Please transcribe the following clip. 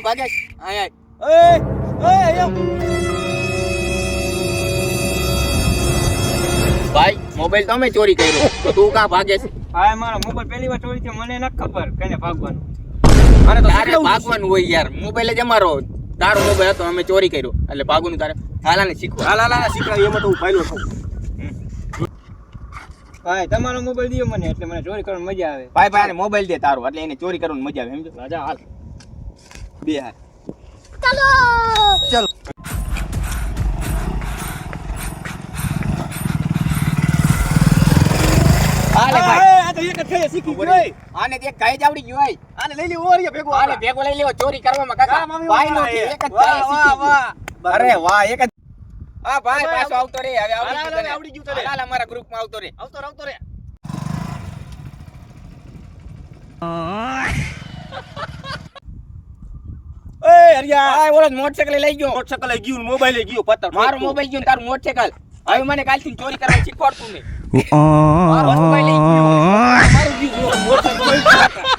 ભાગે આય ભાઈ મોબાઈલ તો અમે ચોરી કર્યો તો તું કાં ભાગે છે? હા મારો મોબાઈલ પહેલી વાર ચોરી થયો, મને ન ખબર કને ભાગવાનું. અરે તારે ભાગવાનું હોય યાર, મોબાઈલ જ અમારો, તારો મોબાઈલ હતો અમે ચોરી કર્યો એટલે ભાગવાનું તારે. હાલાને શીખવા. હાલા શીખડા એમાં તો હું પાયલો છું. ભાઈ તમારો મોબાઈલ દિયો મને એટલે મને ચોરી કરવાની મજા આવે. ભાઈ આને મોબાઈલ દે તારો એટલે એને ચોરી કરવાની મજા આવે સમજો. રાજા હાલ બે હાલ ચલો ચલ. હાલે ભાઈ આ તો એક જ થઈ શીખી ગયો. આને તે કઈ જ આવડી ગયું હોય. આને લઈ લે ઓરિયા ભેગો. હાલે ભેગો લઈ લેવો ચોરી કરવામાં કાકા. હા, મમ્મી ભાઈ નો વાહ, એક જ વાહ, થાય શીખી વાહ, ગયું. અરે વાહ એક જ. હા ભાઈ ભાઈ, પાછો આવતો રે હવે હાલ, આવડી ગયું આવડી ગયું તને. હાલ અમારા ગ્રુપમાં આવતો રે. આવતો રે. એ હરિયા હા ઓલો મોટરસાઇકલ લઈ ગયો. મોટરસાઇકલ લઈ ગયું, મોબાઈલ લઈ ગયો, પત્તર મારો મોબાઈલ ગયો ને તારું મોટરસાઇકલ. હવે મને કાલથી ચોરી કરવા શીખવાડતું નહીં. મારો મોબાઈલ લઈ ગયો. મારું ગયું મોટરસાઇકલ.